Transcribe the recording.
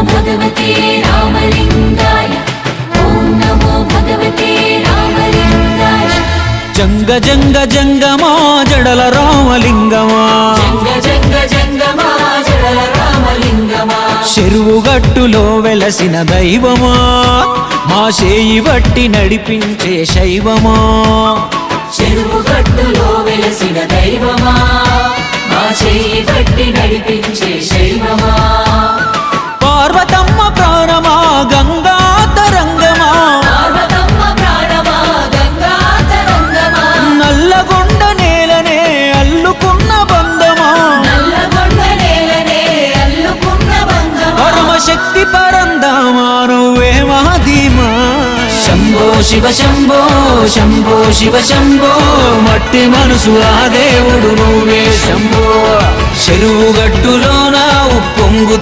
భగవతే రామలింగాయ ఓం నమో భగవతే రామలింగాయ జంగ జంగ జంగమా జడల రామలింగమా జంగ జంగ జంగమా జడల రామలింగమా చెరువుగట్టులో వెలసిన దైవమా మా చేయి బట్టి నడిపించే శైవమా చెరువుగట్టులో వెలసిన దైవమా మా చేయి బట్టి నడిపించే శైవమా పార్వతమ్మ ప్రాణమా గంగా తరంగమా పార్వతమ్మ ప్రాణమా గంగా తరంగమా నల్లగొండ నేలనే అల్లుకున్న బంధమా నల్లగొండ నేలనే అల్లుకున్న బంధమా పరమశక్తి పరందామా నువ్వే మహధీమా శంభో శివ శంభో శంభో శివ శంభో మట్టి మనసు ఆ దేవుడు నువ్వే శంభో చెరువుగట్టులోన ఉప్పొంగు